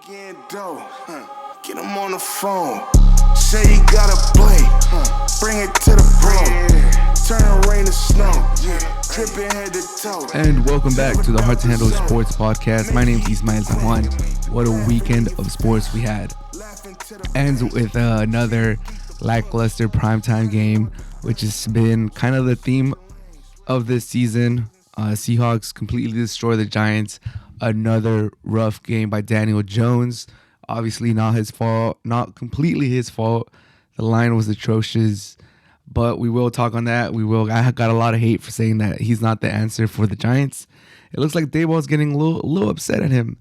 Getting dough, get him on the phone. Say you gotta play, bring it to the bro. Turn the rain to snow, dripping head to toe. And welcome back to the Hard to Handle Sports Podcast. My name is Ismail Zaman. What a weekend of sports we had. Ends with another lackluster primetime game, which has been kind of the theme of this season. Seahawks completely destroy the Giants. Another rough game by Daniel Jones. Obviously not his fault, not completely his fault. The line was atrocious, but we will talk on that. I got a lot of hate for saying that he's not the answer for the Giants. It looks like Daboll's getting a little upset at him,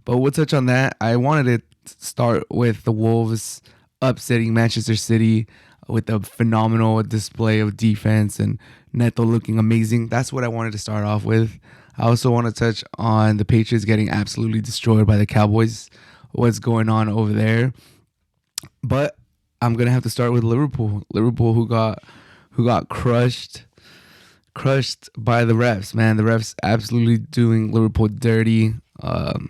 but we'll touch on that. I wanted to start with the Wolves upsetting Manchester City with a phenomenal display of defense and Neto looking amazing. That's what I wanted to start off with. I also want to touch on the Patriots getting absolutely destroyed by the Cowboys. What's going on over there? But I'm gonna have to start with Liverpool. Liverpool who got crushed by the refs. Man, the refs absolutely doing Liverpool dirty. I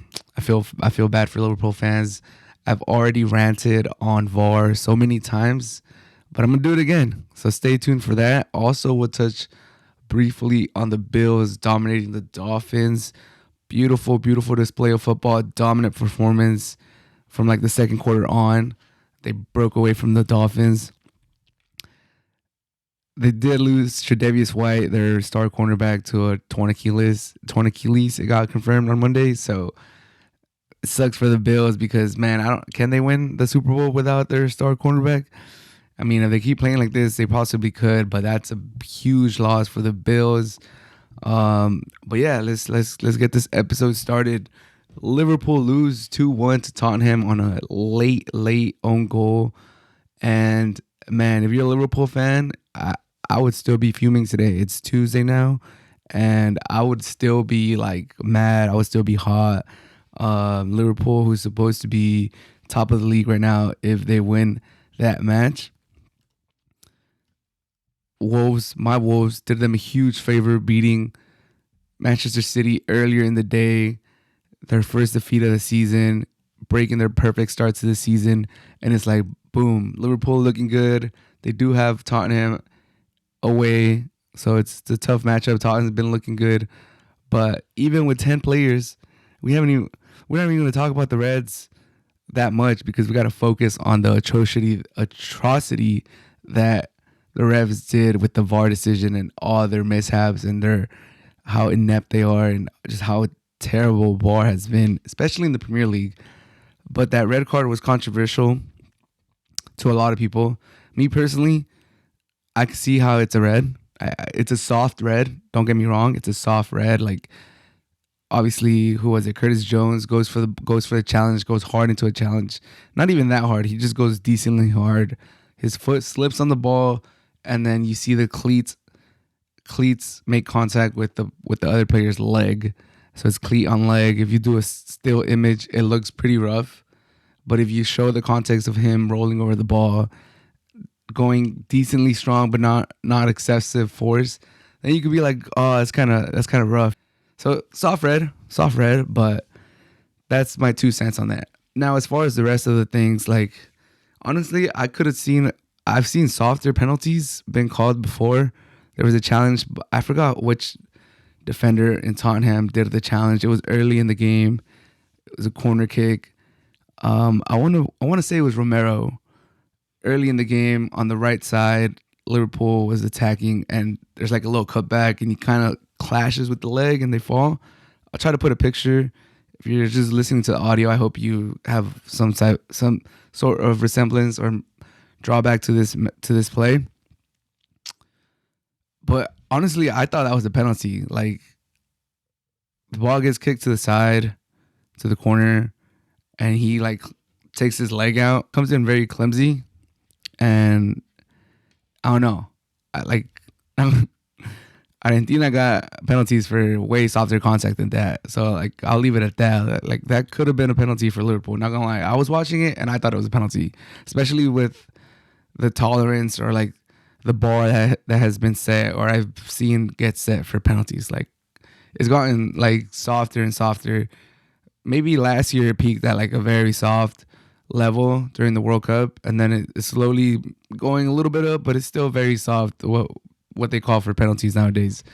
feel bad for Liverpool fans. I've already ranted on VAR so many times, but I'm gonna do it again. So stay tuned for that. Also, we'll touch briefly on the Bills dominating the Dolphins. Beautiful display of football. Dominant performance from like the second quarter on. They broke away from the Dolphins. They did lose Tre'Davious White, their star cornerback, to a torn Achilles. It got confirmed on Monday. So it sucks for the Bills because, man, can they win the Super Bowl without their star cornerback? I mean, if they keep playing like this, they possibly could, but that's a huge loss for the Bills. But yeah, let's get this episode started. Liverpool lose 2-1 to Tottenham on a late own goal. And man, if you're a Liverpool fan, I would still be fuming today. It's Tuesday now, and I would still be like mad. I would still be hot. Liverpool, who's supposed to be top of the league right now, if they win that match. My Wolves did them a huge favor beating Manchester City earlier in the day, their first defeat of the season, breaking their perfect start to the season, and it's like, boom, Liverpool looking good. They do have Tottenham away, so it's a tough matchup. Tottenham's been looking good, but even with 10 players, we're not even going to talk about the Reds that much because we got to focus on the atrocity that the refs did with the VAR decision and all their mishaps and how inept they are and just how terrible VAR has been, especially in the Premier League. But that red card was controversial to a lot of people. Me personally, I can see how it's a red. It's a soft red. Don't get me wrong. It's a soft red. Like, obviously, who was it? Curtis Jones goes for the challenge, goes hard into a challenge. Not even that hard. He just goes decently hard. His foot slips on the ball, and then you see the cleats make contact with the other player's leg. So it's cleat on leg. If you do a still image, it looks pretty rough. But if you show the context of him rolling over the ball, going decently strong but not excessive force, then you could be like, oh, that's kind of rough. So soft red, but that's my 2 cents on that. Now, as far as the rest of the things, like, honestly, I've seen softer penalties been called before. There was a challenge, but I forgot which defender in Tottenham did the challenge. It was early in the game. It was a corner kick. I want to say it was Romero. Early in the game on the right side, Liverpool was attacking, and there's like a little cutback, and he kind of clashes with the leg, and they fall. I'll try to put a picture. If you're just listening to the audio, I hope you have some sort of resemblance or drawback to this play. But honestly, I thought that was a penalty. Like, the ball gets kicked to the side, to the corner, and he like takes his leg out, comes in very clumsy, and I don't know. Argentina got penalties for way softer contact than that. So, like, I'll leave it at that. Like, that could have been a penalty for Liverpool. Not gonna lie. I was watching it, and I thought it was a penalty, especially with the tolerance or, like, the bar that has been set or I've seen get set for penalties. Like, it's gotten, like, softer and softer. maybe last year it peaked at like a very soft level during the World Cup, and then it's slowly going a little bit up, but it's still very soft. What they call for penalties nowadays.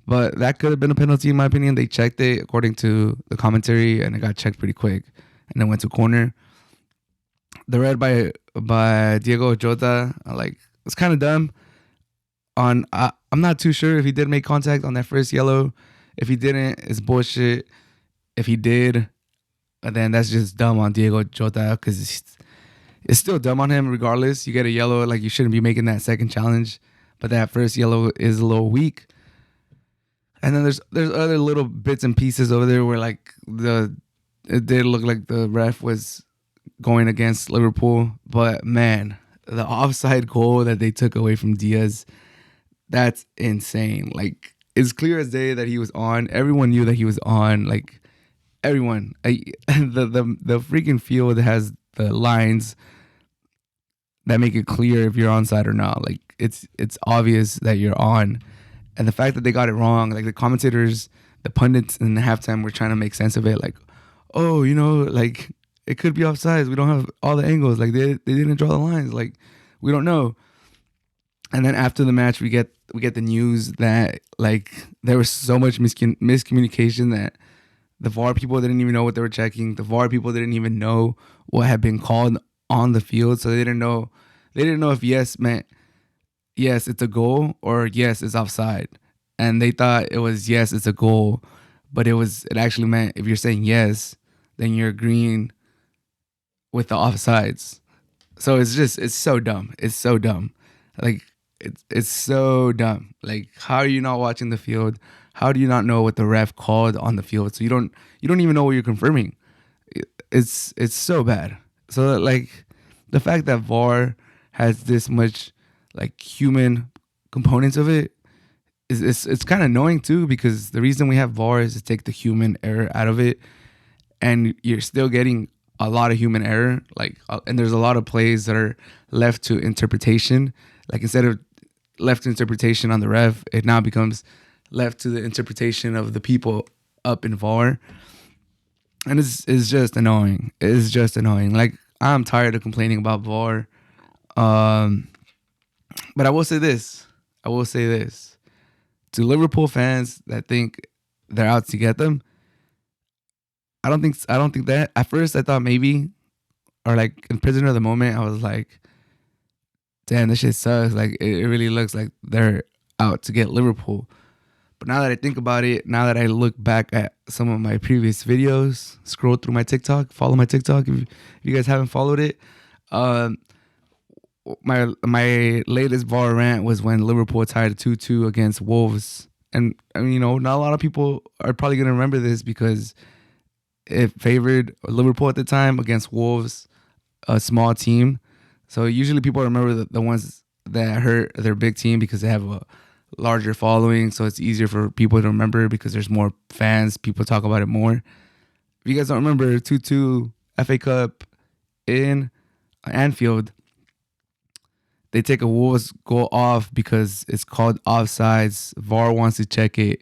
But that could have been a penalty in my opinion. They checked it according to the commentary, and it got checked pretty quick, and then went to corner. The red by Diego Jota, like, it's kind of dumb. I'm not too sure if he did make contact on that first yellow. If he didn't, it's bullshit. If he did, then that's just dumb on Diego Jota, because it's still dumb on him regardless. You get a yellow, like, you shouldn't be making that second challenge, but that first yellow is a little weak. And then there's other little bits and pieces over there where, like, it did look like the ref was going against Liverpool, but man, the offside goal that they took away from Diaz, that's insane. Like, it's clear as day that he was on. Everyone knew that he was on. Like, everyone. The freaking field has the lines that make it clear if you're onside or not. Like, it's obvious that you're on. And the fact that they got it wrong, like, the commentators, the pundits in the halftime were trying to make sense of it. Like, oh, like, it could be offsides. We don't have all the angles. Like, they didn't draw the lines. Like, we don't know. And then after the match, we get the news that, like, there was so much miscommunication that the VAR people didn't even know what they were checking. The VAR people didn't even know what had been called on the field, so they didn't know if yes meant yes, it's a goal, or yes, it's offside. And they thought it was yes, it's a goal, but it actually meant if you're saying yes, then you're agreeing with the offsides. So it's so dumb. It's so dumb. Like, it's so dumb. Like, how are you not watching the field? How do you not know what the ref called on the field? So you don't even know what you're confirming. It's so bad. So, like, the fact that VAR has this much, like, human components of it it's kind of annoying too, because the reason we have VAR is to take the human error out of it, and you're still getting a lot of human error. Like, and there's a lot of plays that are left to interpretation. Like, instead of left to interpretation on the ref, it now becomes left to the interpretation of the people up in VAR. And it's just annoying. It's just annoying. Like, I'm tired of complaining about VAR. But I will say this. To Liverpool fans that think they're out to get them, I don't think that. At first I thought maybe, or like in prisoner of the moment, I was like, damn, this shit sucks. Like, it really looks like they're out to get Liverpool. But now that I think about it, now that I look back at some of my previous videos, scroll through my TikTok, follow my TikTok if you guys haven't followed it. My latest VAR rant was when Liverpool tied 2-2 against Wolves. And I mean, not a lot of people are probably going to remember this because it favored Liverpool at the time against Wolves, a small team. So usually people remember the ones that hurt their big team because they have a larger following. So it's easier for people to remember because there's more fans. People talk about it more. If you guys don't remember, 2-2 FA Cup in Anfield, they take a Wolves goal off because it's called offsides. VAR wants to check it,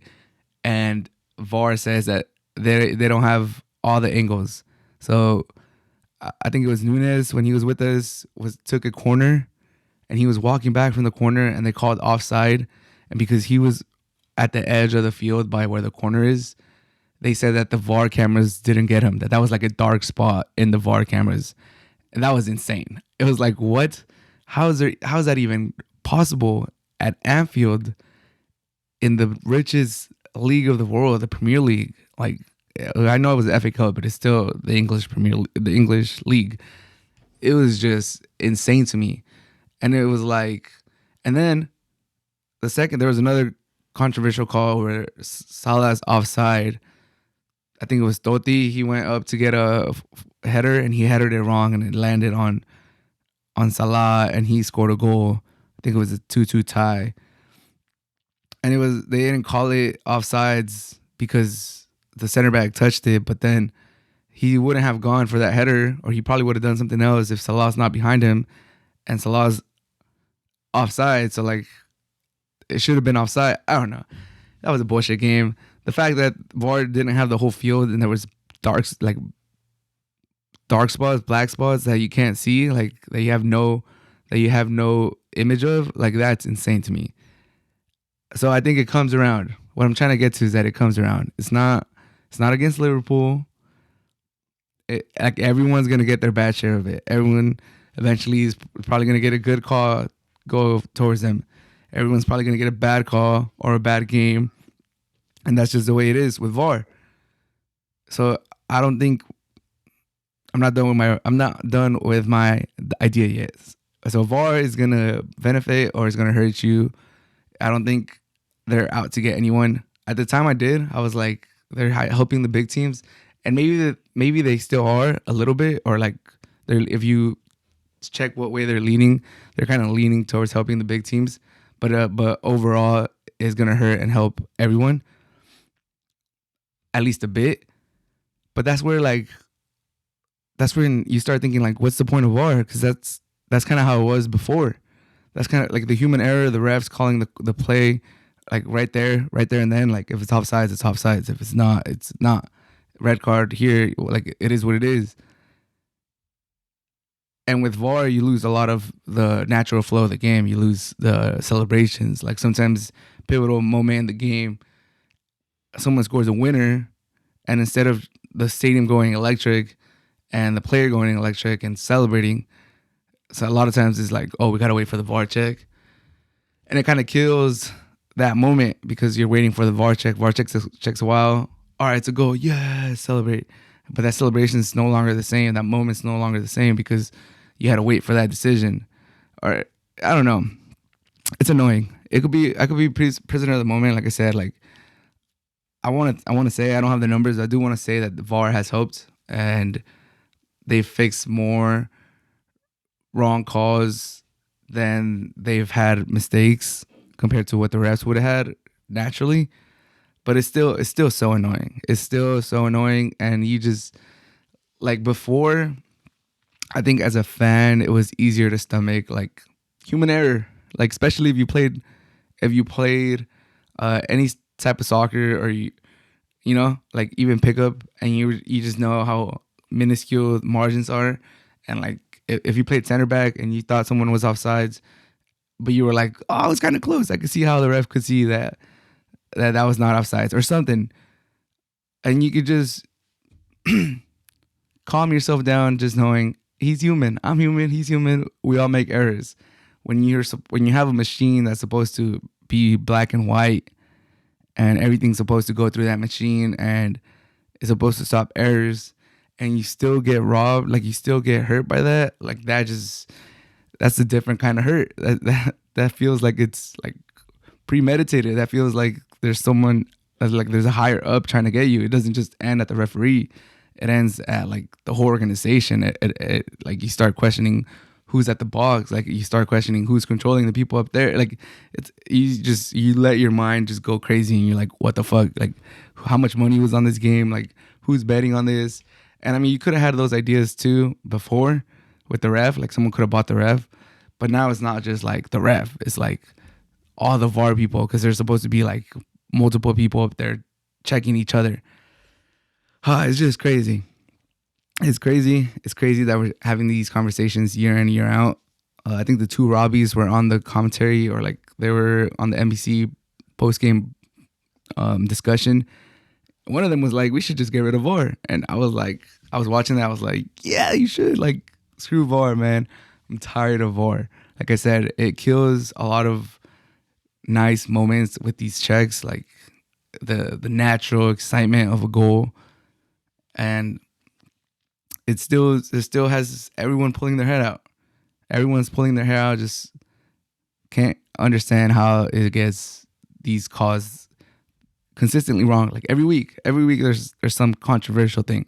and VAR says that they don't have all the angles. So I think it was Nunes, when he was with us, took a corner, and he was walking back from the corner, and they called offside. And because he was at the edge of the field by where the corner is, they said that the VAR cameras didn't get him. That was like a dark spot in the VAR cameras, and that was insane. It was like, what? How is that even possible at Anfield in the richest league of the world, the Premier League? Like, I know it was the FA Cup, but it's still the English League. It was just insane to me. And it was like, and then there was another controversial call where Salah's offside. I think it was Totti. He went up to get a header and he headed it wrong, and it landed on Salah, and he scored a goal. I think it was a 2-2 tie. And they didn't call it offsides because the center back touched it, but then he wouldn't have gone for that header, or he probably would have done something else if Salah's not behind him, and Salah's offside. So, like, it should have been offside. I don't know. That was a bullshit game. The fact that VAR didn't have the whole field and there was like dark spots, black spots that you can't see, like that you have no image of, like that's insane to me. So I think it comes around. What I'm trying to get to is that it comes around. It's not against Liverpool. Like everyone's gonna get their bad share of it. Everyone eventually is probably gonna get a good call go towards them. Everyone's probably gonna get a bad call or a bad game, and that's just the way it is with VAR. So I don't think I'm not done with my idea yet. So VAR is gonna benefit or is gonna hurt you. I don't think they're out to get anyone. At the time I did, I was like, they're helping the big teams, and maybe they still are a little bit, or like if you check what way they're leaning, they're kind of leaning towards helping the big teams. But overall, it's gonna hurt and help everyone, at least a bit. But that's when you start thinking like, what's the point of VAR? Because that's kind of how it was before. That's kind of like the human error, the refs calling the play, like right there and then. Like if it's offsides, it's offsides. If it's not, it's not. Red card here, like it is what it is. And with VAR, you lose a lot of the natural flow of the game. You lose the celebrations. Like sometimes pivotal moment in the game, someone scores a winner, and instead of the stadium going electric and the player going electric and celebrating, so a lot of times it's like, oh, we got to wait for the VAR check. And it kind of kills that moment because you're waiting for the VAR check. VAR checks a while. All right, it's a goal. Yeah, celebrate. But that celebration is no longer the same. That moment's no longer the same because you had to wait for that decision. Or I don't know. It's annoying. I could be prisoner of the moment. Like I said, like I want to say I don't have the numbers. I do want to say that the VAR has helped and they fixed more wrong calls than they've had mistakes compared to what the refs would have had naturally. But it's still so annoying. It's still so annoying, and you just like before. I think as a fan, it was easier to stomach like human error, like especially if you played any type of soccer or you know like even pickup, and you just know how minuscule margins are, and like if you played center back and you thought someone was offsides, but you were like, oh, it's kind of close. I could see how the ref could see that was not offsides or something, and you could just calm yourself down, just knowing he's human, I'm human, he's human. We all make errors. When you have a machine that's supposed to be black and white, and everything's supposed to go through that machine, and it's supposed to stop errors, and you still get robbed, like you still get hurt by that, like that's a different kind of hurt. That feels like it's like premeditated. That feels like there's someone, like there's a higher up trying to get you. It doesn't just end at the referee. It ends at like the whole organization. It like you start questioning who's at the box. Like you start questioning who's controlling the people up there. Like you let your mind just go crazy, and you're like, what the fuck? Like how much money was on this game? Like who's betting on this? And I mean, you could have had those ideas too before with the ref. Like someone could have bought the ref, but now it's not just like the ref. It's like all the VAR people, because there's supposed to be like multiple people up there checking each other. It's just crazy. It's crazy. It's crazy that we're having these conversations year in, year out. I think the two Robbies were on the commentary, or like they were on the NBC post-game discussion. One of them was like, we should just get rid of VAR. And I was watching that. I was like, yeah, you should. Like, screw VAR, man. I'm tired of VAR. Like I said, it kills a lot of nice moments with these checks, like the natural excitement of a goal. And it still has everyone pulling their head out. Everyone's pulling their hair out. Just can't understand how it gets these calls consistently wrong. Like every week there's some controversial thing.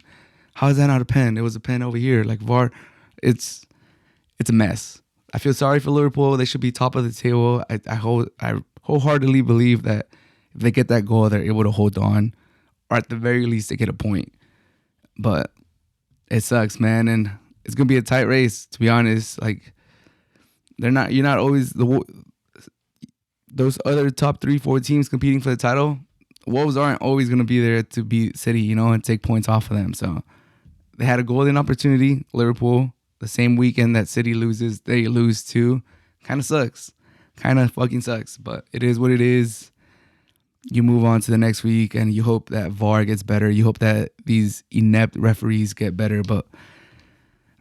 How is that not a pen? It was a pen over here. Like VAR, it's a mess. I feel sorry for Liverpool. They should be top of the table. I wholeheartedly believe that if they get that goal, they're able to hold on, or at the very least, they get a point. But it sucks, man, and it's gonna be a tight race. To be honest, like you're not always those other top 3-4 teams competing for the title. Wolves aren't always going to be there to beat City, you know, and take points off of them. So they had a golden opportunity. Liverpool, the same weekend that City loses, they lose too. Kind of sucks. Kind of fucking sucks. But it is what it is. You move on to the next week, and you hope that VAR gets better. You hope that these inept referees get better. But,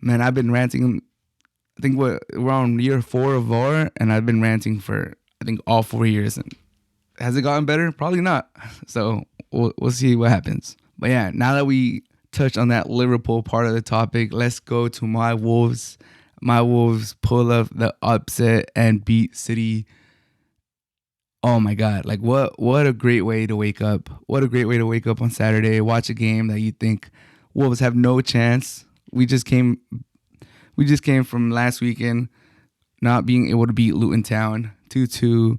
man, I've been ranting. I think we're on year 4 of VAR, and I've been ranting for, I think, all 4 years. And has it gotten better? Probably not. So we'll see what happens. But, yeah, now that we touched on that Liverpool part of the topic, let's go to my Wolves. My Wolves pull up the upset and beat City. Oh my God. Like what a great way to wake up. What a great way to wake up on Saturday, watch a game that you think Wolves have no chance. We just came from last weekend not being able to beat Luton Town 2-2.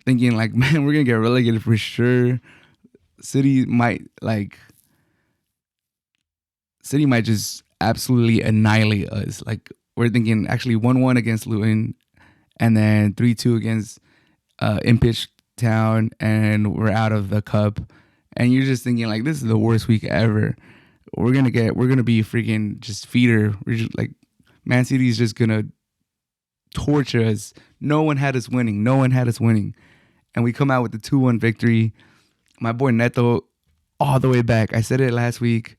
Thinking like, man, we're gonna get relegated for sure. City might just absolutely annihilate us. Like, we're thinking actually 1-1 against Luton, and then 3-2 against Ipswich Town, and we're out of the cup. And you're just thinking like, this is the worst week ever. We're gonna be freaking just feeder. We're just like, Man City's just gonna torture us. No one had us winning, and we come out with the 2-1 victory. My boy Neto, all the way back. I said it last week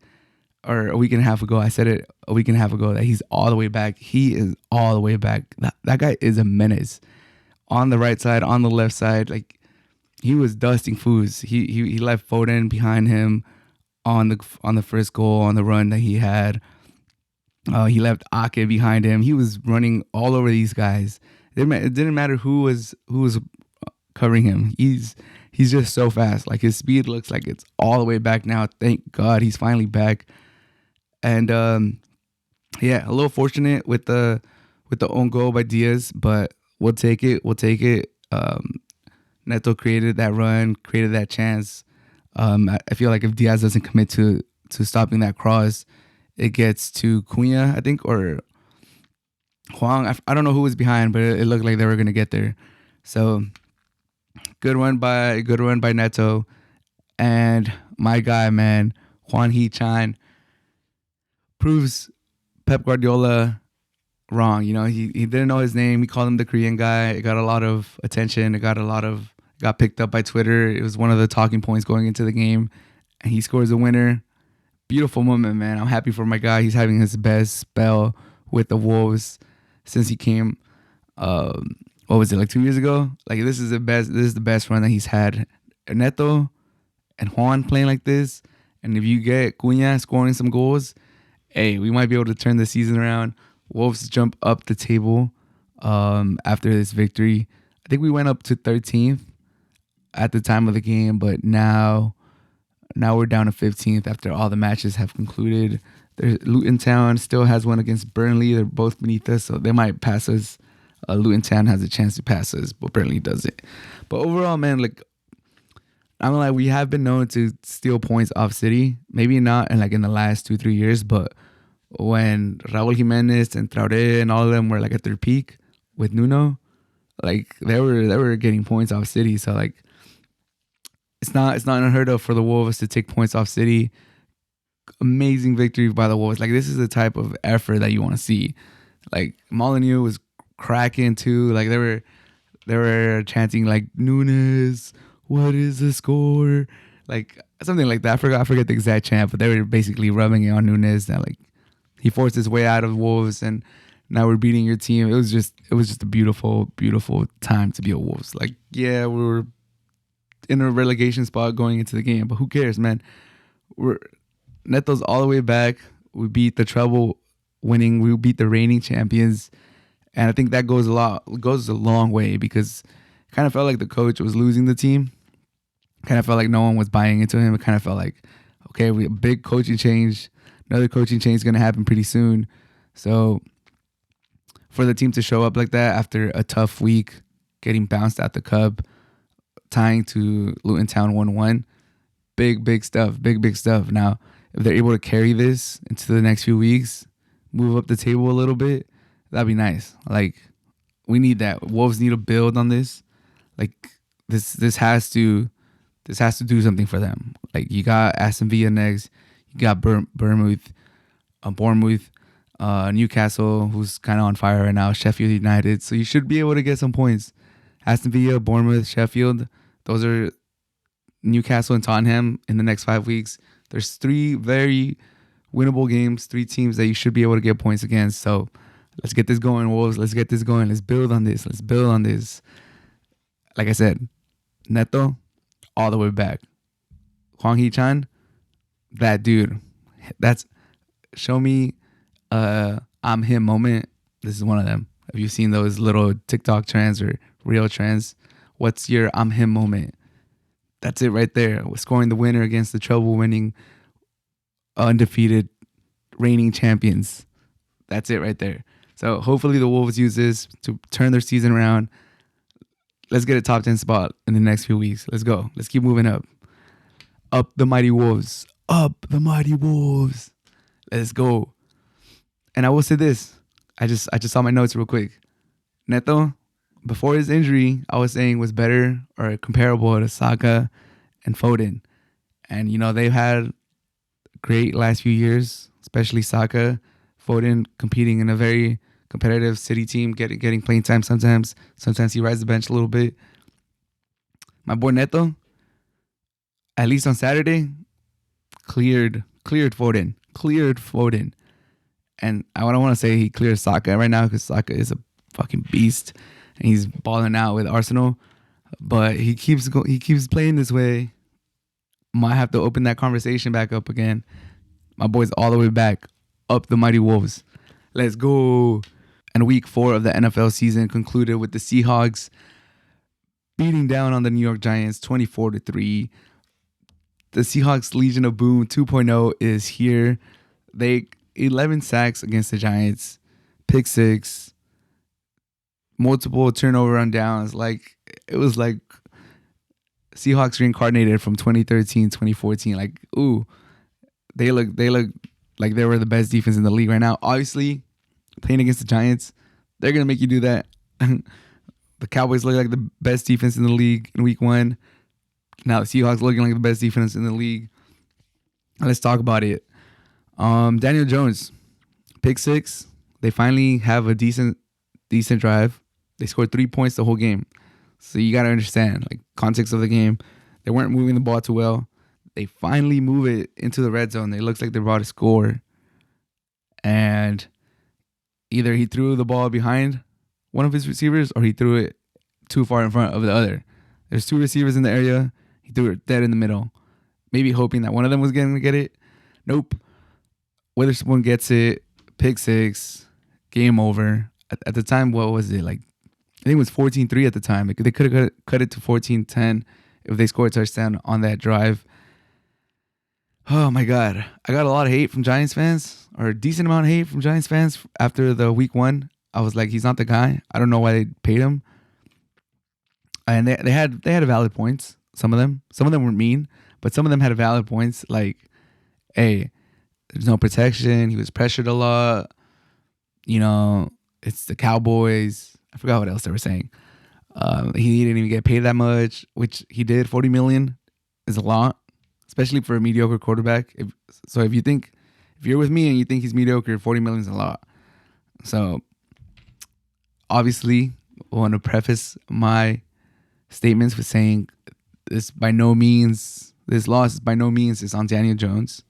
or a week and a half ago. That he's all the way back. He is all the way back. That guy is a menace. On the right side, on the left side, like, he was dusting foos. He left Foden behind him on the first goal, on the run that he had. He left Ake behind him. He was running all over these guys. It didn't matter who was covering him. He's just so fast. Like, his speed looks like it's all the way back now. Thank God he's finally back. And yeah, a little fortunate with the own goal by Diaz, but we'll take it. Neto created that run, created that chance. I feel like if Diaz doesn't commit to stopping that cross, it gets to Cunha, I think, or Huang. I don't know who was behind, but it looked like they were gonna get there. So good run by Neto, and my guy, man, Juan Hee-chan, proves Pep Guardiola wrong. You know, he didn't know his name. He called him the Korean guy. It got a lot of attention. It got picked up by Twitter. It was one of the talking points going into the game, and he scores a winner. Beautiful moment, man. I'm happy for my guy. He's having his best spell with the Wolves since he came. What was it, like 2 years ago? Like, this is the best run that he's had. Neto and Juan playing like this, and if you get Cunha scoring some goals, hey, we might be able to turn the season around. Wolves jump up the table after this victory. I think we went up to 13th at the time of the game, but now we're down to 15th after all the matches have concluded. Luton Town still has one against Burnley. They're both beneath us, so they might pass us. Luton Town has a chance to pass us, but Burnley doesn't. But overall, man, like, I'm like, we have been known to steal points off City. Maybe not in the last 2-3 years, but when Raúl Jiménez and Traoré and all of them were like at their peak with Nuno, like, they were getting points off City. So, like, it's not unheard of for the Wolves to take points off City. Amazing victory by the Wolves. Like, this is the type of effort that you want to see. Like, Molineux was cracking too. Like, they were chanting like, Nunes, what is the score? Like, something like that. I forget the exact chant, but they were basically rubbing it on Nunes that, like, he forced his way out of Wolves and now we're beating your team. It was just a beautiful, beautiful time to be a Wolves. Like, yeah, we were in a relegation spot going into the game, but who cares, man? Neto's all the way back. We beat the treble winning. We beat the reigning champions, and I think that goes a long way, because it kind of felt like the coach was losing the team. Kind of felt like no one was buying into him. It kind of felt like, okay, we a big coaching change. Another coaching change is going to happen pretty soon. So for the team to show up like that after a tough week, getting bounced out the cup, tying to Luton Town 1-1, big stuff. Now, if they're able to carry this into the next few weeks, move up the table a little bit, that'd be nice. Like, we need that. Wolves need to build on this. Like, this has to do something for them. Like you got Aston Villa next, you got Bournemouth, Newcastle, who's kind of on fire right now, Sheffield United. So you should be able to get some points. Aston Villa, Bournemouth, Sheffield. Those are Newcastle and Tottenham in the next 5 weeks. There's 3 very winnable games, 3 teams that you should be able to get points against. So let's get this going, Wolves. Let's get this going. Let's build on this. Like I said, Neto, all the way back. Hwang Hee-chan, that dude. That's show me I'm him moment. This is one of them. Have you seen those little TikTok trends or real trends? What's your I'm him moment? That's it right there. Scoring the winner against the trouble winning, undefeated, reigning champions. That's it right there. So hopefully the Wolves use this to turn their season around. Let's get a top 10 spot in the next few weeks. Let's go. Let's keep moving up. Up the mighty Wolves. Up the mighty Wolves. Let's go. And I will say this. I just saw my notes real quick. Neto, before his injury, I was saying was better or comparable to Saka and Foden. And, you know, they've had great last few years, especially Saka. Foden competing in a very competitive City team, getting playing time sometimes. Sometimes he rides the bench a little bit. My boy Neto, at least on Saturday, cleared Foden. And I don't want to say he cleared Saka right now because Saka is a fucking beast and he's balling out with Arsenal. But he keeps playing this way. Might have to open that conversation back up again. My boy's all the way back. Up the mighty Wolves. Let's go. And week 4 of the NFL season concluded with the Seahawks beating down on the New York Giants 24-3. The Seahawks Legion of Boom 2.0 is here. They 11 sacks against the Giants, pick 6, multiple turnover on downs. Like it was like Seahawks reincarnated from 2013, 2014. Like, ooh, they look like they were the best defense in the league right now. Obviously, playing against the Giants, they're gonna make you do that. The Cowboys look like the best defense in the league in week 1. Now the Seahawks looking like the best defense in the league. Let's talk about it. Daniel Jones, pick 6. They finally have a decent drive. They scored 3 points the whole game. So you got to understand, like, context of the game. They weren't moving the ball too well. They finally move it into the red zone. It looks like they brought a score. And either he threw the ball behind one of his receivers or he threw it too far in front of the other. There's 2 receivers in the area. He threw it dead in the middle. Maybe hoping that one of them was going to get it. Nope. Witherspoon gets it. Pick 6. Game over. At the time, what was it? Like, I think it was 14-3 at the time. They could have cut it to 14-10 if they scored a touchdown on that drive. Oh, my God. I got a lot of hate from Giants fans, or a decent amount of hate from Giants fans after the week 1. I was like, he's not the guy. I don't know why they paid him. And they had valid points. Some of them were mean, but some of them had valid points. Like, hey, there's no protection. He was pressured a lot. You know, it's the Cowboys. I forgot what else they were saying. He didn't even get paid that much, which he did. $40 million is a lot, especially for a mediocre quarterback. If you're with me and you think he's mediocre, $40 million is a lot. So, obviously, I want to preface my statements with saying this loss is by no means is on Daniel Jones.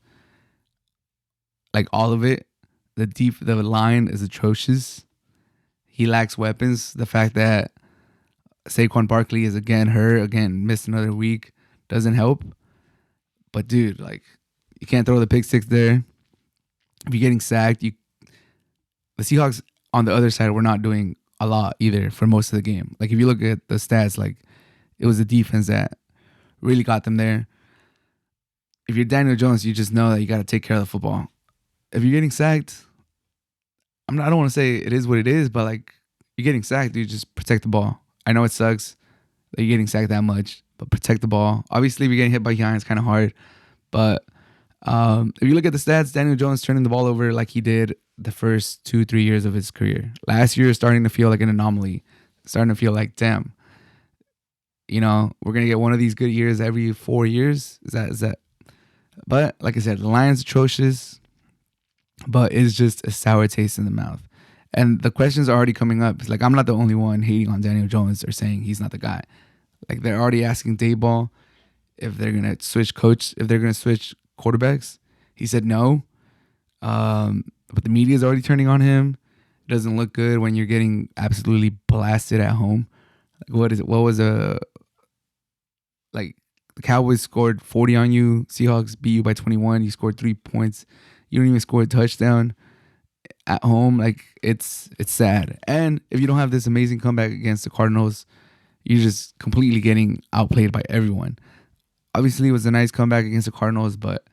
Like, all of it. The line is atrocious. He lacks weapons. The fact that Saquon Barkley is again missed another week doesn't help. But dude, like, you can't throw the pick 6 there. If you're getting sacked, the Seahawks on the other side were not doing a lot either for most of the game. Like, if you look at the stats, like, it was the defense that really got them there. If you're Daniel Jones, you just know that you got to take care of the football. If you're getting sacked, I don't want to say it is what it is, but like, you're getting sacked, dude, just protect the ball. I know it sucks that you're getting sacked that much, but protect the ball. Obviously, if you're getting hit by behind, it's kind of hard. But if you look at the stats, Daniel Jones turning the ball over like he did the first 2-3 years of his career. Last year, starting to feel like an anomaly. Starting to feel like, damn, we're gonna get one of these good years every 4 years. Is that? But like I said, the Lions atrocious, but it's just a sour taste in the mouth. And the questions are already coming up. It's like I'm not the only one hating on Daniel Jones or saying he's not the guy. Like they're already asking Dayball if they're gonna switch quarterbacks. He said no. But the media is already turning on him. It doesn't look good when you're getting absolutely blasted at home. Like like the Cowboys scored 40 on you. Seahawks beat you by 21. You scored 3 points. You don't even score a touchdown at home. Like it's sad. And if you don't have this amazing comeback against the Cardinals, you're just completely getting outplayed by everyone. Obviously, it was a nice comeback against the Cardinals, but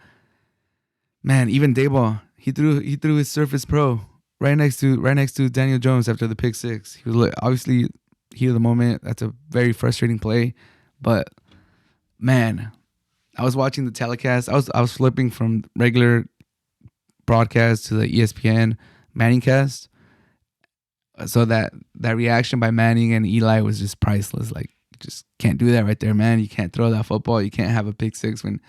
man, even Dayball, he threw his Surface Pro right next to Daniel Jones after the pick six. He was obviously heat of the moment. That's a very frustrating play, but man, I was watching the telecast. I was flipping from regular broadcast to the ESPN Manning cast. So that reaction by Manning and Eli was just priceless. Like, just can't do that right there, man. You can't throw that football. You can't have a pick six when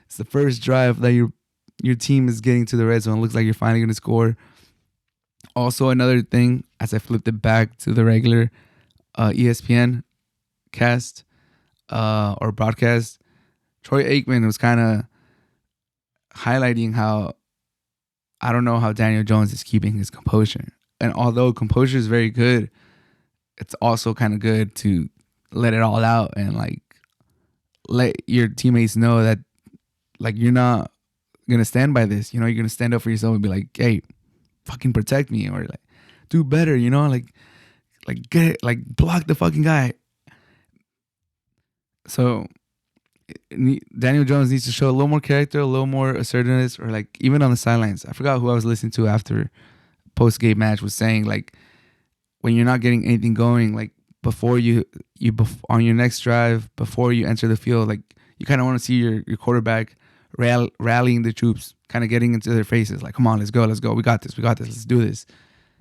it's the first drive that your team is getting to the red zone. It looks like you're finally going to score. Also, another thing, as I flipped it back to the regular ESPN cast or broadcast, Troy Aikman was kind of highlighting how I don't know how Daniel Jones is keeping his composure. And although composure is very good, it's also kind of good to let it all out and like let your teammates know that like you're not gonna stand by this. You're gonna stand up for yourself and be like, hey, fucking protect me, or like do better, like get it, like block the fucking guy. So Daniel Jones needs to show a little more character, a little more assertiveness, or like even on the sidelines. I forgot who I was listening to after post-game match was saying like when you're not getting anything going, like before you on your next drive, before you enter the field, like you kind of want to see your quarterback rallying the troops, kind of getting into their faces, like, come on, let's go, we got this, let's do this.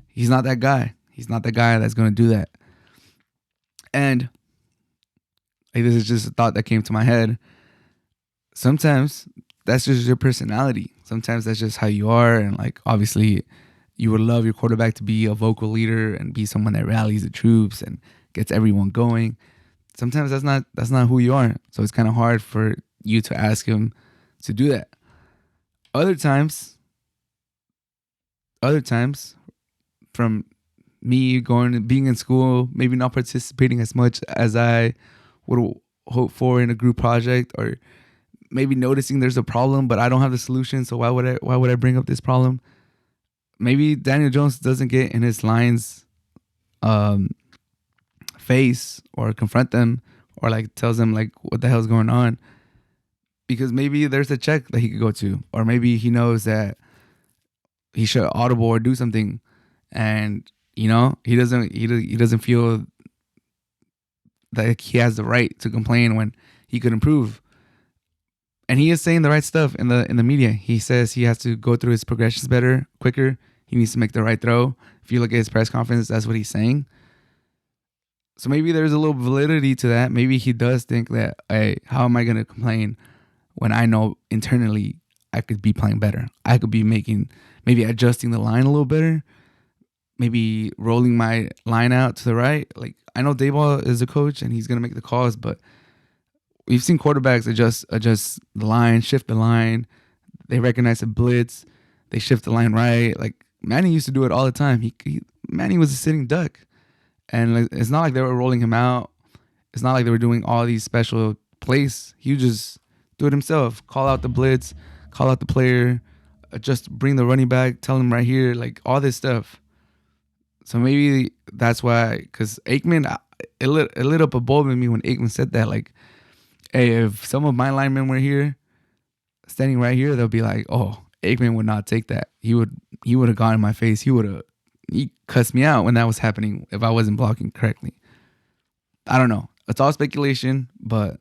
He's not that guy. He's not the guy that's going to do that. And like, this is just a thought that came to my head. Sometimes that's just your personality. Sometimes that's just how you are. And like, obviously you would love your quarterback to be a vocal leader and be someone that rallies the troops and gets everyone going. Sometimes that's not who you are. So it's kind of hard for you to ask him to do that. Other times, from me being in school, maybe not participating as much as I would hope for in a group project, or maybe noticing there's a problem, but I don't have the solution. So why would I bring up this problem? Maybe Daniel Jones doesn't get in his Lions face or confront them or like tells them like what the hell's going on, because maybe there's a check that he could go to, or maybe he knows that he should audible or do something, and he doesn't feel that he has the right to complain when he could improve. And he is saying the right stuff in the media. He says he has to go through his progressions quicker. He needs to make the right throw. If you look at his press conference, that's what he's saying. So maybe there's a little validity to that. Maybe he does think that, hey, how am I going to complain when I know internally I could be playing better? I could be maybe adjusting the line a little better, maybe rolling my line out to the right. Like, I know Dayball is a coach and he's going to make the calls, but we've seen quarterbacks adjust the line, shift the line. They recognize a blitz. They shift the line right. Like, Manning used to do it all the time. Manning was a sitting duck. And like, it's not like they were rolling him out. It's not like they were doing all these special plays. He would just do it himself. Call out the blitz, call out the player, just bring the running back, tell him right here, like all this stuff. So maybe that's why, because Aikman, it lit up a bulb in me when Aikman said that. Like, hey, if some of my linemen were here, standing right here, they'll be like, oh, Aikman would not take that. He would have gone in my face. He cussed me out when that was happening if I wasn't blocking correctly. I don't know. It's all speculation, but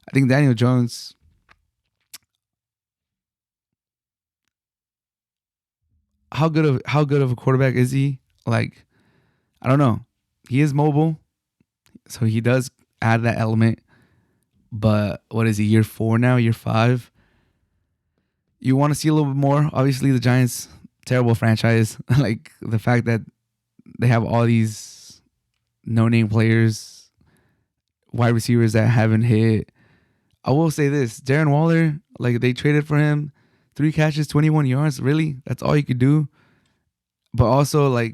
I think Daniel Jones, how good of a quarterback is he? Like, I don't know. He is mobile, so he does add that element. But what is he, year 4 now, year 5? You want to see a little bit more. Obviously, the Giants, terrible franchise. Like the fact that they have all these no-name players, wide receivers that haven't hit. I will say this, Darren Waller, like they traded for him, 3 catches, 21 yards. Really? That's all you could do? But also uh,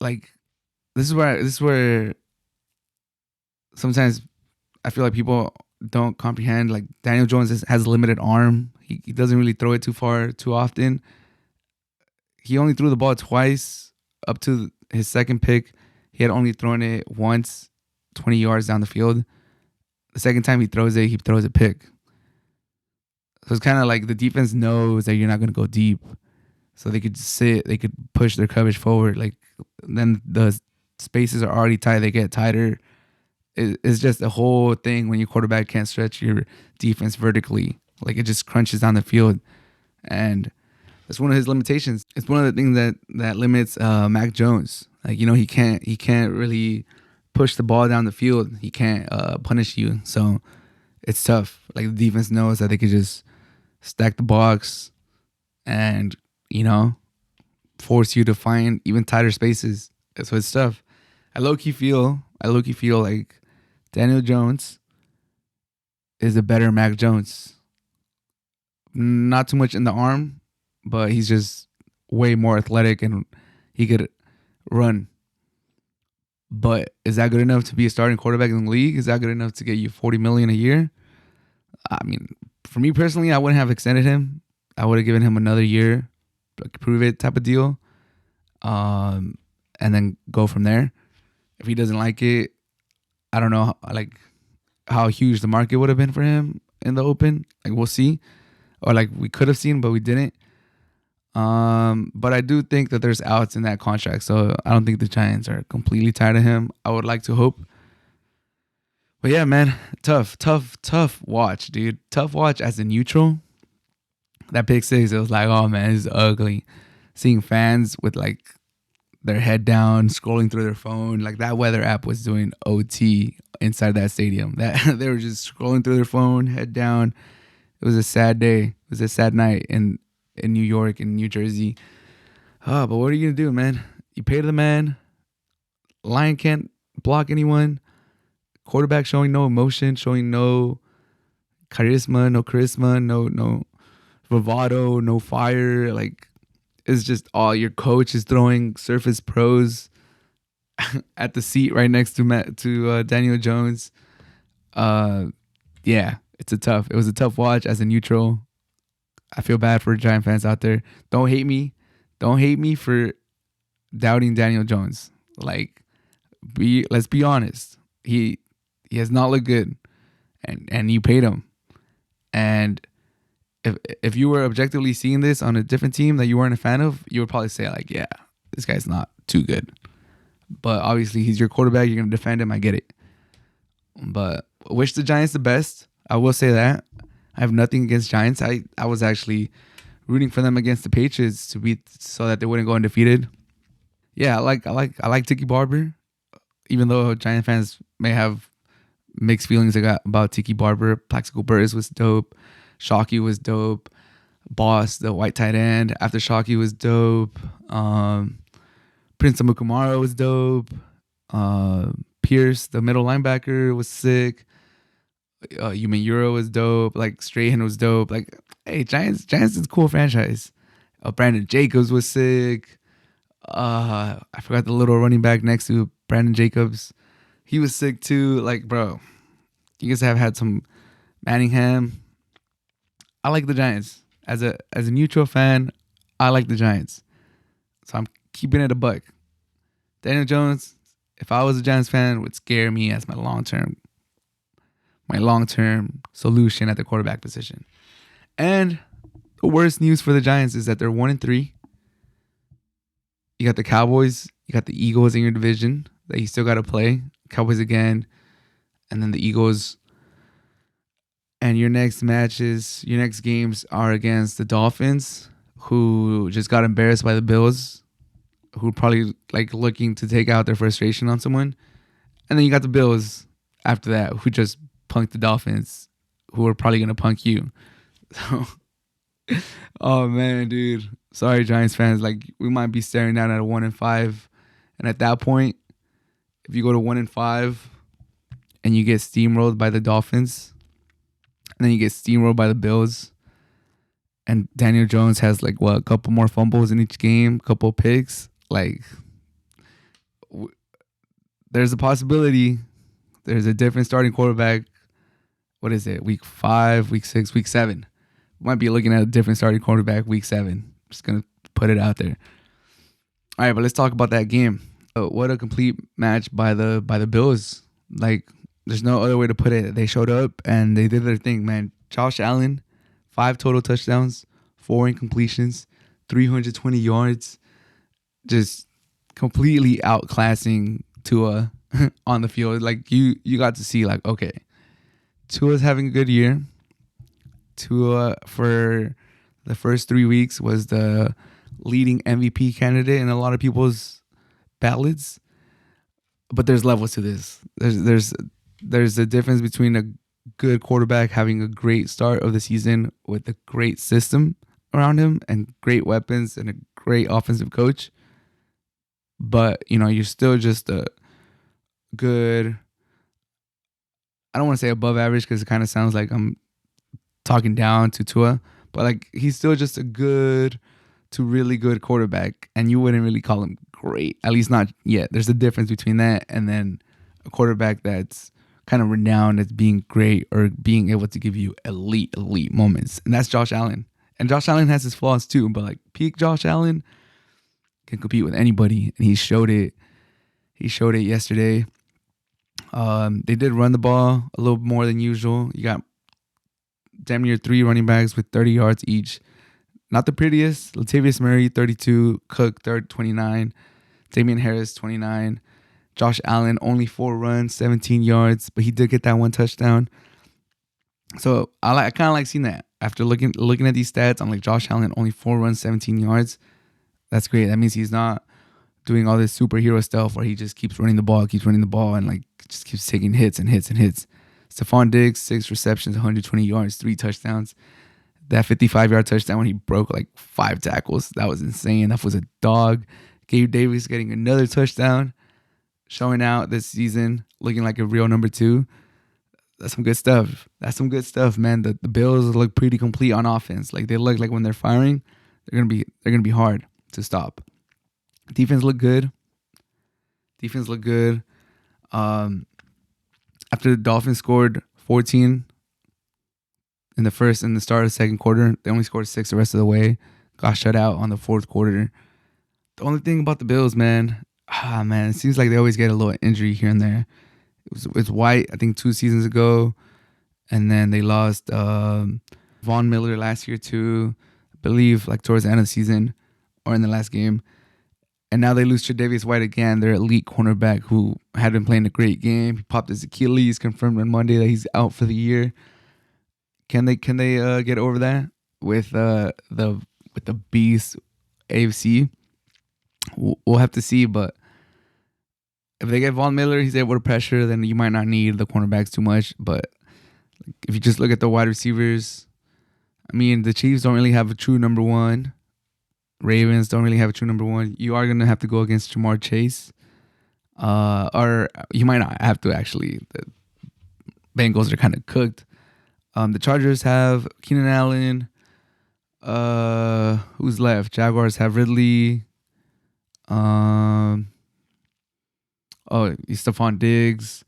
like this is where sometimes I feel like people don't comprehend. Like Daniel Jones has a limited arm. He doesn't really throw it too far too often. He only threw the ball twice up to his second pick. He had only thrown it once, 20 yards down the field. The second time he throws a pick. So it's kind of like the defense knows that you're not going to go deep. So they could sit, they could push their coverage forward. Like then the spaces are already tight. They get tighter. It's just a whole thing when your quarterback can't stretch your defense vertically. Like it just crunches down the field. And that's one of his limitations. It's one of the things that limits Mac Jones. Like, he can't really push the ball down the field. He can't punish you. So it's tough. Like the defense knows that they could just stack the box and, force you to find even tighter spaces. So it's tough. I low-key feel like Daniel Jones is a better Mac Jones. Not too much in the arm, but he's just way more athletic and he could run. But is that good enough to be a starting quarterback in the league? Is that good enough to get you $40 million a year? I mean, for me personally, I wouldn't have extended him. I would have given him another year, like prove it type of deal, and then go from there. If he doesn't like it, I don't know, like how huge the market would have been for him in the open. Like we'll see, or like we could have seen, but we didn't. But I do think that there's outs in that contract, so I don't think the Giants are completely tired of him. I would like to hope. But yeah, man, tough watch, dude. Tough watch as a neutral. That pick 6, it was like, oh man, it's ugly. Seeing fans with like their head down, scrolling through their phone, like that weather app was doing OT inside that stadium. That they were just scrolling through their phone, head down. It was a sad day. It was a sad night in New York and New Jersey. Oh, but what are you gonna do, man? You paid the man. Lion can't block anyone. Quarterback showing no emotion, showing no charisma, no bravado, no fire. Like it's just all your coach is throwing Surface Pros at the seat right next to Daniel Jones. Yeah, it was a tough watch as a neutral. I feel bad for Giant fans out there. Don't hate me. Don't hate me for doubting Daniel Jones. Like, let's be honest. He has not looked good, and you paid him. And if you were objectively seeing this on a different team that you weren't a fan of, you would probably say like, yeah, this guy's not too good. But obviously, he's your quarterback. You're gonna defend him. I get it. But wish the Giants the best. I will say that. I have nothing against Giants. I was actually rooting for them against the Patriots to beat so that they wouldn't go undefeated. Yeah, I like Tiki Barber, even though Giant fans may have mixed feelings about Tiki Barber. Plaxico Burress was dope. Shockey was dope. Boss, the white tight end after Shockey, was dope. Prince Amukamara was dope. Pierce, the middle linebacker, was sick. Human Euro was dope. Like Strahan was dope. Like, hey, Giants is a cool franchise. Brandon Jacobs was sick. I forgot the little running back next to Brandon Jacobs. He was sick too. Like, bro, you guys have had some Manningham. I like the Giants. As a neutral fan, I like the Giants. So I'm keeping it a buck. Daniel Jones, if I was a Giants fan, would scare me as my long-term solution at the quarterback position. And the worst news for the Giants is that they're 1-3. You got the Cowboys, you got the Eagles in your division that you still got to play. Cowboys again, and then the Eagles. And your next games are against the Dolphins, who just got embarrassed by the Bills, who probably like looking to take out their frustration on someone. And then you got the Bills after that who just punked the Dolphins, who are probably gonna punk you. So, oh man, dude. Sorry, Giants fans. Like, we might be staring down at a 1-5, and at that point, if you go to 1-5 and you get steamrolled by the Dolphins, and then you get steamrolled by the Bills, and Daniel Jones has like a couple more fumbles in each game, couple picks, like there's a possibility. There's a different starting quarterback. What is it? Week 5, week 6, week 7. We might be looking at a different starting quarterback week 7. Just gonna put it out there. All right, but let's talk about that game. What a complete match by the Bills. Like, there's no other way to put it. They showed up and they did their thing, man. Josh Allen, 5 total touchdowns, 4 incompletions, 320 yards, just completely outclassing Tua on the field. Like, you got to see, like, okay, Tua's having a good year. Tua, for the first 3 weeks, was the leading MVP candidate in a lot of people's ballots. But there's levels to this. There's a difference between a good quarterback having a great start of the season with a great system around him and great weapons and a great offensive coach. But, you're still just a good, I don't want to say above average because it kind of sounds like I'm talking down to Tua, but like, he's still just a good to really good quarterback, and you wouldn't really call him great, at least not yet. There's a difference between that and then a quarterback that's kind of renowned as being great or being able to give you elite moments, and that's Josh Allen. And Josh Allen has his flaws too, but like, peak Josh Allen can compete with anybody, and he showed it. He showed it yesterday. They did run the ball a little more than usual. You got damn near 3 running backs with 30 yards each. Not the prettiest. Latavius Murray, 32. Cook, 29. Damian Harris, 29. Josh Allen, only 4 runs, 17 yards, but he did get that 1 touchdown. So I kind of like seeing that. After looking at these stats, I'm like, Josh Allen, only 4 runs, 17 yards. That's great. That means he's not doing all this superhero stuff where he just keeps running the ball, and like just keeps taking hits and hits and hits. Stephon Diggs, 6 receptions, 120 yards, 3 touchdowns. That 55-yard touchdown when he broke like 5 tackles, that was insane. That was a dog. Gabe Davis getting another touchdown, showing out this season, looking like a real number 2. That's some good stuff. That's some good stuff, man. The Bills look pretty complete on offense. Like, they look like when they're firing, they're gonna be hard to stop. Defense look good. After the Dolphins scored 14 in the first and the start of the second quarter, they only scored 6 the rest of the way. Got shut out on the fourth quarter. The only thing about the Bills, man, it seems like they always get a little injury here and there. It's White, I think 2 seasons ago, and then they lost Von Miller last year too, I believe, like towards the end of the season or in the last game. And now they lose Tre'Davious White again, their elite cornerback who had been playing a great game. He popped his Achilles, confirmed on Monday that he's out for the year. Can they get over that with the beast AFC? We'll have to see, but if they get Von Miller, he's able to pressure, then you might not need the cornerbacks too much. But if you just look at the wide receivers, I mean, the Chiefs don't really have a true number 1. Ravens don't really have a true number 1. You are going to have to go against Jamar Chase. Or you might not have to, actually. The Bengals are kind of cooked. The Chargers have Keenan Allen. Who's left? Jaguars have Ridley. Stephon Diggs.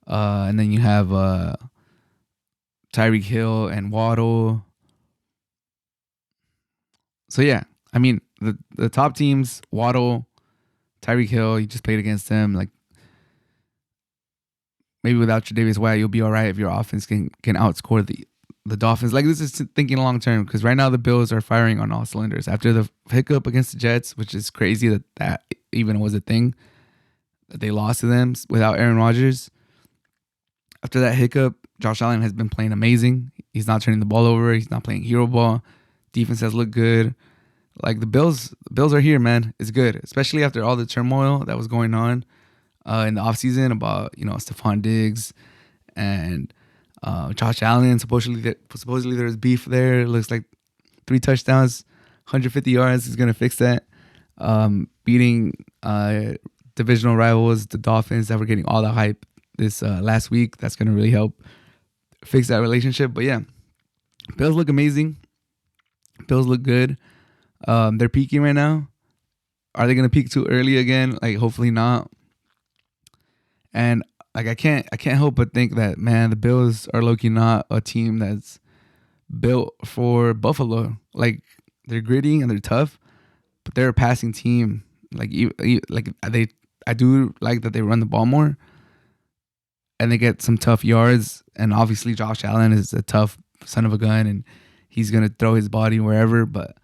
And then you have Tyreek Hill and Waddle. So, yeah. I mean, the top teams, Waddle, Tyreek Hill, you just played against them. Like, maybe without Tre'Davious White, you'll be all right if your offense can outscore the Dolphins. Like, this is thinking long term, because right now the Bills are firing on all cylinders. After the hiccup against the Jets, which is crazy that even was a thing, that they lost to them without Aaron Rodgers. After that hiccup, Josh Allen has been playing amazing. He's not turning the ball over. He's not playing hero ball. Defense has looked good. Like, the Bills are here, man. It's good, especially after all the turmoil that was going on in the offseason about, Stephon Diggs and Josh Allen. Supposedly there's beef there. It looks like 3 touchdowns, 150 yards is gonna fix that. Beating divisional rivals, the Dolphins, that were getting all the hype this last week. That's gonna really help fix that relationship. But yeah, Bills look amazing. Bills look good. They're peaking right now. Are they gonna peak too early again? Like, hopefully not. And like, I can't help but think that, man, the Bills are low-key not a team that's built for Buffalo. Like, they're gritty and they're tough, but they're a passing team. Like, I do like that they run the ball more, and they get some tough yards. And obviously, Josh Allen is a tough son of a gun, and he's gonna throw his body wherever. But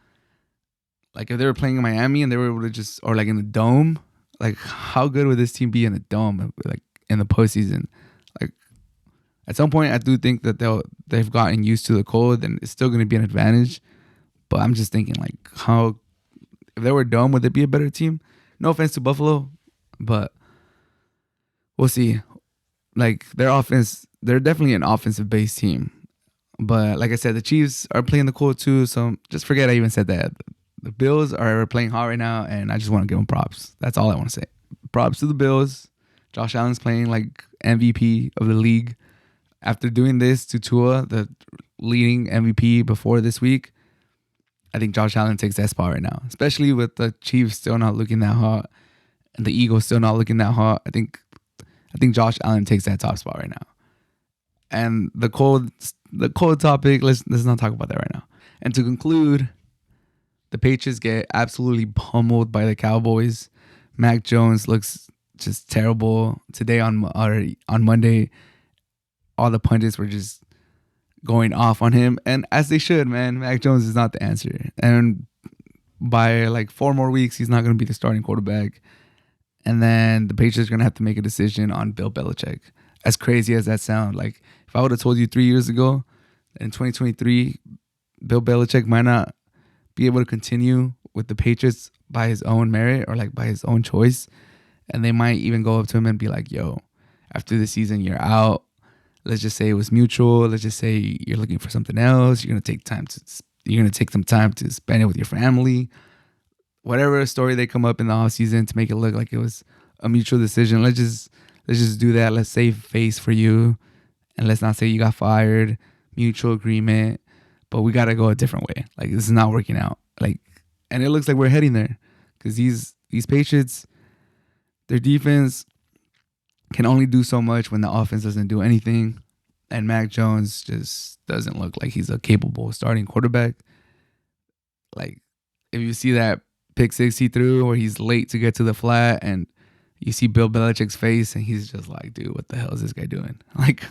like, if they were playing in Miami and they were able to just, or like in the dome, like, how good would this team be in the dome, like in the postseason? Like, at some point, I do think that they've gotten used to the cold, and it's still gonna be an advantage. But I'm just thinking, like, how, if they were dome, would they be a better team? No offense to Buffalo, but we'll see. Like, their offense, they're definitely an offensive-based team. But like I said, the Chiefs are playing the cold too, so just forget I even said that. The Bills are playing hot right now, and I just want to give them props. That's all I want to say. Props to the Bills. Josh Allen's playing like MVP of the league. After doing this to Tua, the leading MVP before this week, I think Josh Allen takes that spot right now, especially with the Chiefs still not looking that hot and the Eagles still not looking that hot. I think Josh Allen takes that top spot right now. And the cold topic, let's not talk about that right now. And to conclude, the Patriots get absolutely pummeled by the Cowboys. Mac Jones looks just terrible. Today on Monday, all the pundits were just going off on him, and as they should, man. Mac Jones is not the answer, and by like 4 more weeks, he's not going to be the starting quarterback. And then the Patriots are going to have to make a decision on Bill Belichick. As crazy as that sounds, like, if I would have told you 3 years ago, in 2023, Bill Belichick might not be able to continue with the Patriots by his own merit or like by his own choice, and they might even go up to him and be like, yo, after the season, you're out. Let's just say it was mutual. Let's just say you're looking for something else. You're gonna take some time to spend it with your family. Whatever story they come up in the off season to make it look like it was a mutual decision. Let's just do that. Let's save face for you, and let's not say you got fired. Mutual agreement, but we gotta go a different way. Like, this is not working out. Like, and it looks like we're heading there, because these Patriots, their defense can only do so much when the offense doesn't do anything. And Mac Jones just doesn't look like he's a capable starting quarterback. Like, if you see that pick 6 he threw where he's late to get to the flat, and you see Bill Belichick's face, and he's just like, dude, what the hell is this guy doing? Like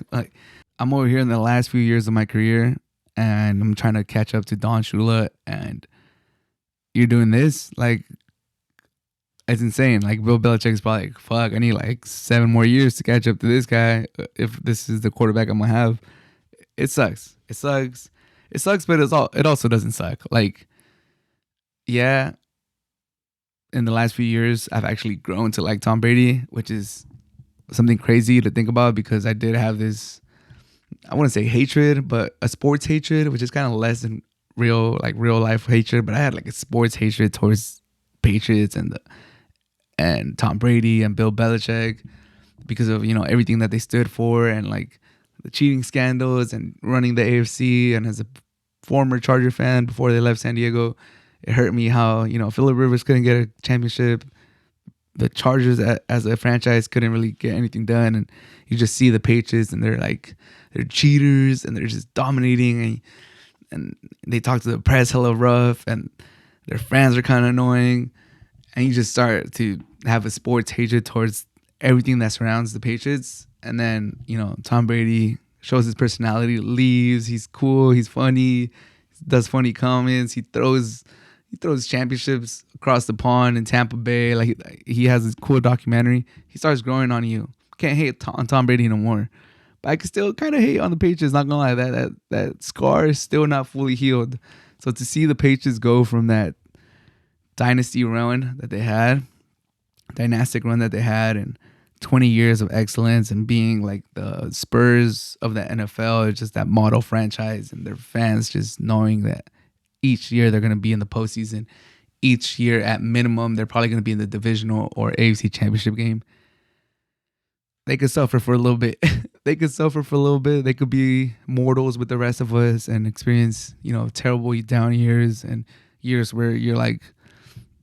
I'm over here in the last few years of my career, and I'm trying to catch up to Don Shula, and you're doing this? Like, it's insane. Like, Bill Belichick's probably like, fuck, I need like 7 more years to catch up to this guy if this is the quarterback I'm gonna have. It sucks. It sucks, but it also doesn't suck. Like, yeah, in the last few years, I've actually grown to like Tom Brady, which is something crazy to think about, because I did have this, I wouldn't say hatred, but a sports hatred, which is kind of less than real life hatred. But I had like a sports hatred towards Patriots and Tom Brady and Bill Belichick, because of, you know, everything that they stood for, and like the cheating scandals and running the AFC. And as a former Charger fan before they left San Diego, it hurt me how, you know, Phillip Rivers couldn't get a championship. The Chargers as a franchise couldn't really get anything done. And you just see the Patriots, and they're cheaters, and they're just dominating, and they talk to the press hella rough, and their fans are kind of annoying. And you just start to have a sports hatred towards everything that surrounds the Patriots. And then, you know, Tom Brady shows his personality, leaves. He's cool. He's funny. He does funny comments. He throws championships across the pond in Tampa Bay. Like, he has this cool documentary. He starts growing on you. Can't hate on Tom Brady no more. But I can still kind of hate on the Patriots. Not gonna lie, that scar is still not fully healed. So to see the Patriots go from that dynastic run that they had, and 20 years of excellence and being like the Spurs of the NFL. It's just that model franchise, and their fans just knowing that each year they're going to be in the postseason. Each year, at minimum, they're probably going to be in the divisional or AFC championship game. They could suffer for a little bit. They could be mortals with the rest of us and experience, terrible down years and years where you're like,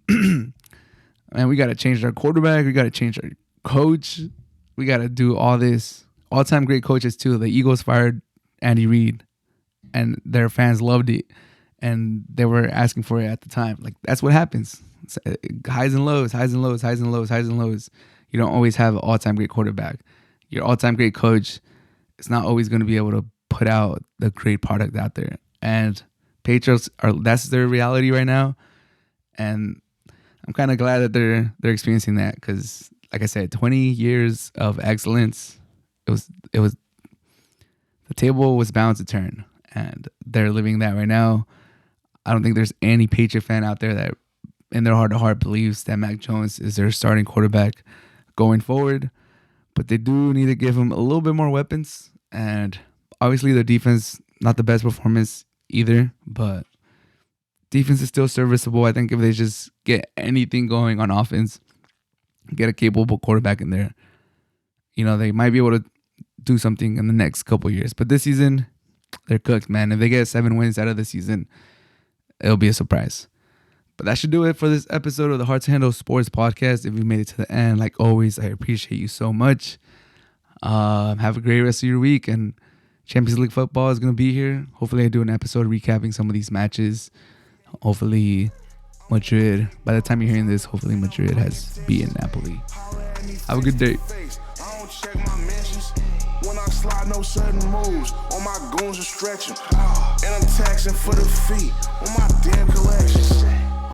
man, we got to change our quarterback. We got to change our coach. We got to do all this. All-time great coaches, too. The Eagles fired Andy Reid, and their fans loved it. And they were asking for it at the time. Like, that's what happens. It's highs and lows, highs and lows, highs and lows, highs and lows. You don't always have an all-time great quarterback. Your all-time great coach is not always going to be able to put out the great product out there. And Patriots that's their reality right now. And I'm kind of glad that they're experiencing that, because, like I said, 20 years of excellence. It was the table was bound to turn, and they're living that right now. I don't think there's any Patriot fan out there that in their heart of heart believes that Mac Jones is their starting quarterback going forward, but they do need to give him a little bit more weapons. And obviously the defense, not the best performance either, but defense is still serviceable. I think if they just get anything going on offense, get a capable quarterback in there, they might be able to do something in the next couple years. But this season, they're cooked, man. If they get 7 wins out of the season, it'll be a surprise. But that should do it for this episode of the Hard to Handle Sports Podcast. If you made it to the end, like always, I appreciate you so much. Have a great rest of your week. And Champions League football is going to be here. Hopefully I do an episode recapping some of these matches. Hopefully Madrid, by the time you're hearing this, hopefully Madrid has beaten Napoli. Have a good day. Slide, no sudden moves. All my goons are stretching. And I'm taxing for the feet on my damn collection.